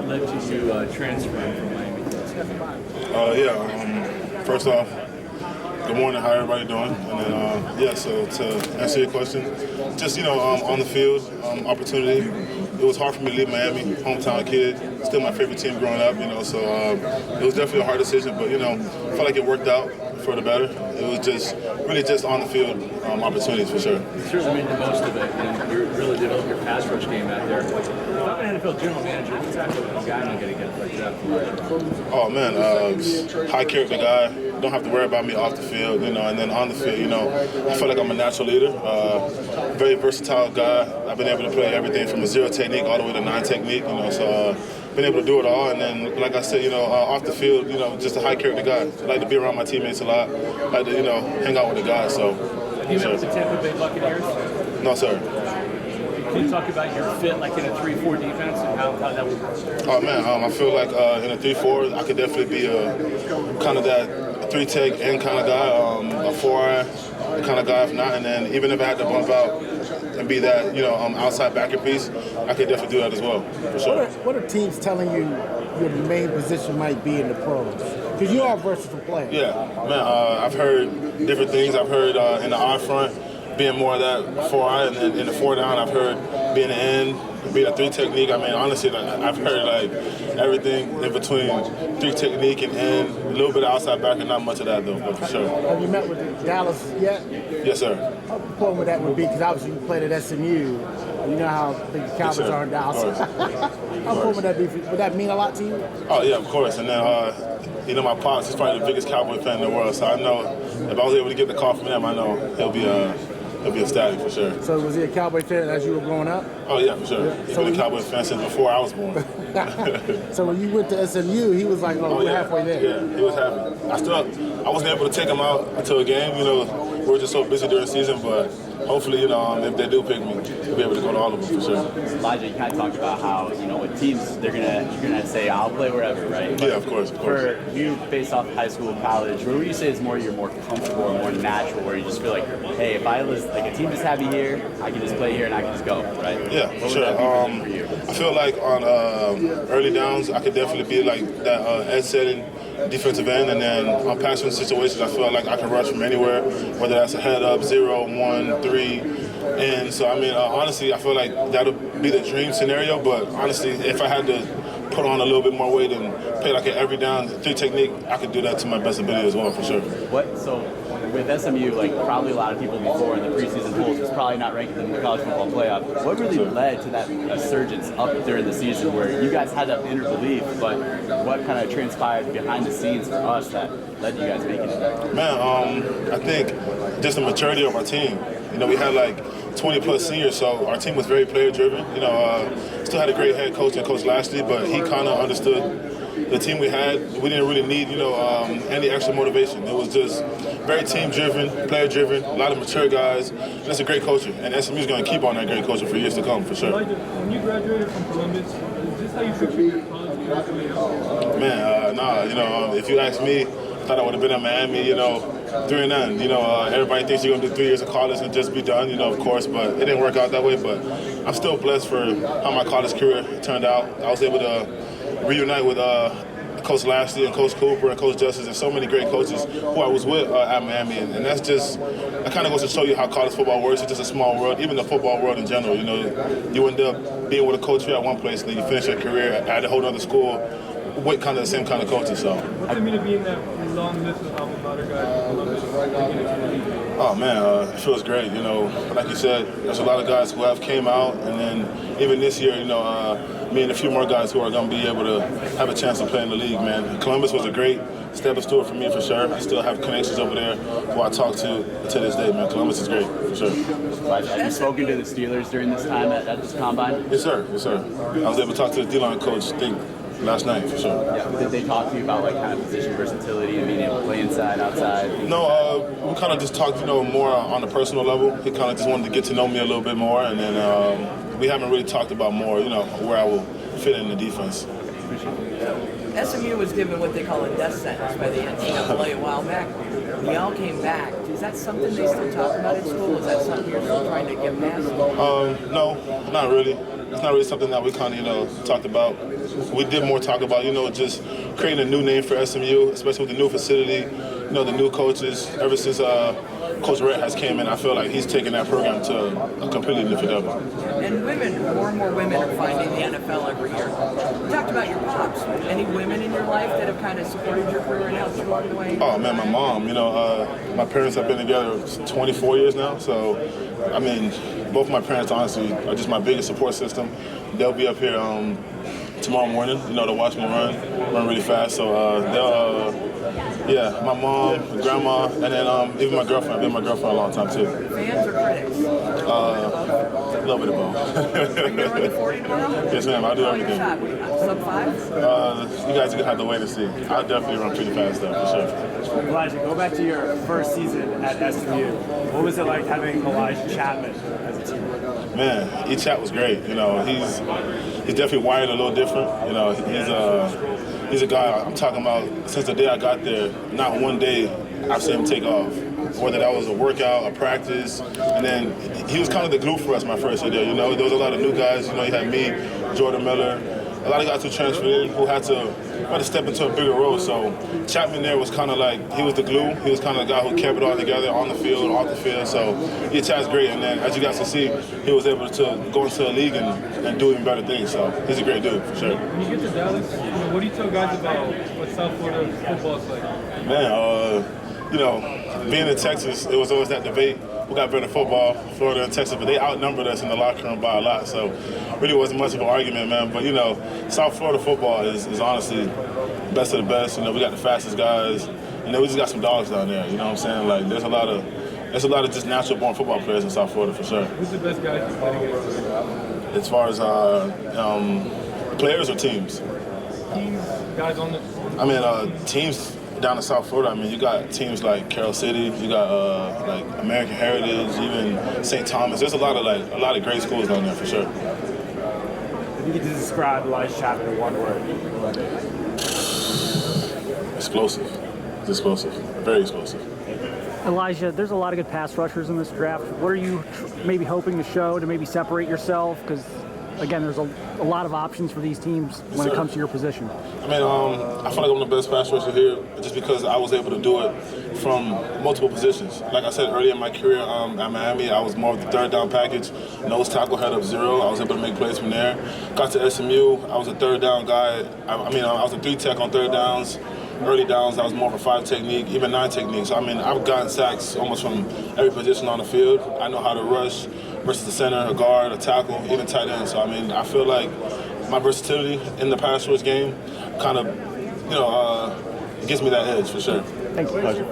led to you transferring from Miami? First off, good morning. How everybody doing? And then, so to answer your question, just on the field, opportunity. It was hard for me to leave Miami, hometown kid, still my favorite team growing up. So it was definitely a hard decision, but I felt like it worked out for the better. It was just on the field opportunities for sure. You certainly made the most of it, and you really developed your pass rush game out there. If I'm an NFL general manager, what's actually a guy not going to get like that? Oh man, high character guy. Don't have to worry about me off the field, and then on the field, I feel like I'm a natural leader. Very versatile guy. I've been able to play everything from a 0 technique all the way to 9 technique. So been able to do it all. And then, like I said, off the field, just a high character guy. I like to be around my teammates a lot. I like to, hang out with the guys. So. Have you met with the Tampa Bay Buccaneers? No, sir. Can you talk about your fit, like in a 3-4 defense, and how that would work? Oh man, I feel like in a 3-4, I could definitely be a kind of that 3-tech end kind of guy, a 4-eye kind of guy if not, and then even if I had to bump out and be that outside backer piece, I could definitely do that as well, for sure. What are teams telling you your main position might be in the pros? Because you are a versatile player. Yeah, man, I've heard different things. I've heard in the eye front, being more of that 4-eye, and then in the 4-down, I've heard being an end, being a 3 technique. I mean, honestly, I've heard like everything in between 3 technique and end, a little bit of outside back, and not much of that though, but for sure. Have you met with Dallas yet? Yes, sir. How important would that would be? Because obviously you played at SMU. You know how big the Cowboys are in Dallas. How important would that be? Would that mean a lot to you? Oh yeah, of course. And then my pops is probably the biggest Cowboy fan in the world, so I know if I was able to get the call from him, I know he'll be ecstatic for sure. So was he a Cowboy fan as you were growing up? Oh yeah, for sure. Yeah. He's been a Cowboy fan since before I was born. So when you went to SMU, he was like, we're halfway there. Yeah, he was happy. I wasn't able to take him out until a game. We were just so busy during the season, but hopefully, if they do pick me, we'll be able to go to all of them for sure. Elijah, you kind of talked about how, with teams, you're gonna say, I'll play wherever, right? Yeah, of course. For you, based off high school, college, where would you say is you're more comfortable or more natural, where you just feel like, hey, if I was like a team just had me here, I can just play here and I can just go, right? Yeah, for sure. For you? I feel like on early downs, I could definitely be like that edge setting defensive end, and then on passing situations, I feel like I can rush from anywhere, whether that's a head up, 0, 1, 3. And so, honestly, I feel like that'll be the dream scenario, but honestly, if I had to put on a little bit more weight and play like an every down 3 technique, I could do that to my best ability as well, for sure. So with SMU, probably a lot of people before in the preseason polls was probably not ranked in the college football playoff. What really led to that resurgence up during the season where you guys had that inner belief, but what kind of transpired behind the scenes for us that led you guys making it? Man, I think just the maturity of our team. We had 20-plus seniors, so our team was very player-driven. Still had a great head coach and Coach Lashley, but he kind of understood the team we had. We didn't really need, any extra motivation. It was just very team-driven, player-driven, a lot of mature guys. And that's a great culture, and SMU is going to keep on that great culture for years to come, for sure. When you graduated from Columbus, is this how you picture your college career? Man, nah. If you ask me, I thought I would have been at Miami, 3 and 9. Everybody thinks you're going to do 3 years of college and just be done, of course, but it didn't work out that way. But I'm still blessed for how my college career turned out. I was able to reunite with Coach Lashley and Coach Cooper and Coach Justice and so many great coaches who I was with at Miami. And that kind of goes to show you how college football works. It's just a small world, even the football world in general. You end up being with a coach here at one place, and then you finish your career at a whole other school with kind of the same kind of coaches. So. What's it mean to be in that long list of alma mater guys in Columbus? Oh man, it feels great. Like you said, there's a lot of guys who have came out, and then even this year, me and a few more guys who are going to be able to have a chance to play in the league, man. Columbus was a great stepping stool for me, for sure. I still have connections over there who I talk to this day, man. Columbus is great, for sure. Have you spoken to the Steelers during this time at this combine? Yes, sir. Yes, sir. I was able to talk to the D-line coach, last night, for sure. Yeah. Did they talk to you about kind of position versatility and being able to play inside, outside? No, we kind of just talked, more on a personal level. He kind of just wanted to get to know me a little bit more, and then we haven't really talked about more, where I will fit in the defense. SMU was given what they call a death sentence by the NCAA a while back. When y'all came back, is that something they still talk about at school? Is that something you're still trying to get past? No, not really. It's not really something that we kind of, talked about. we did more talk about, just creating a new name for SMU, especially with the new facility, the new coaches. Ever since Coach Rhett has came in, I feel like he's taken that program to a completely different level. And women, more and more women are finding the NFL every year. You talked about your pops. Any women in your life that have kind of supported your career and helped you along the way? Oh man, my mom. My parents have been together 24 years now. So, I mean, both my parents honestly are just my biggest support system. They'll be up here tomorrow morning, to watch me run really fast. So my mom, my grandma, and then even my girlfriend. I've been my girlfriend a long time too. Fans or critics? A little bit of both. Are you going to run the 40 tomorrow? Yes, ma'am. I'll do everything. Shot. What do you got, sub 5? You guys are gonna have to wait and see. I'll definitely run pretty fast though, for sure. Elijah, go back to your first season at SMU. What was it like having Elijah Chapman as a teammate? Man, E-Chat was great. He's definitely wired a little different. He's a guy I'm talking about since the day I got there. Not one day I've seen him take off. Whether that was a workout, a practice, and then he was kind of the glue for us my first year there. There was a lot of new guys. You had me, Jordan Miller, a lot of guys who transferred in who had to step into a bigger role. So Chapman there was kind of like, he was the glue. He was kind of the guy who kept it all together on the field, off the field. So yeah, Chat's great. And then as you guys can see, he was able to go into the league and do even better things. So he's a great dude for sure. When you get to Dallas, what do you tell guys about what South Florida football is like? Man, being in Texas, it was always that debate. We got better football, Florida and Texas, but they outnumbered us in the locker room by a lot. So really wasn't much of an argument, man. But, South Florida football is honestly best of the best. We got the fastest guys. We just got some dogs down there. You know what I'm saying? Like, there's a lot of just natural-born football players in South Florida for sure. Who's the best guy you played against? As far as players or teams? Teams, guys on the teams down in South Florida, you got teams like Carroll City, you got like American Heritage, even St. Thomas. There's a lot of great schools down there for sure. If you could just describe Elijah Chapman in one word. Explosive. It's explosive. Very explosive. Elijah, there's a lot of good pass rushers in this draft. What are you maybe hoping to show to maybe separate yourself? Because again, there's a lot of options for these teams when it comes to your position. I feel like I'm the best pass rusher here just because I was able to do it from multiple positions. Like I said earlier in my career at Miami, I was more of the third down package, nose tackle, head up zero. I was able to make plays from there. Got to SMU, I was a third down guy. I was a 3-tech on third downs. Early downs, I was more of a 5 technique, even 9 technique. So, I've gotten sacks almost from every position on the field. I know how to rush versus the center, a guard, a tackle, even tight end. So, I feel like my versatility in the pass rush game kind of, gives me that edge for sure. Thank you. Pleasure.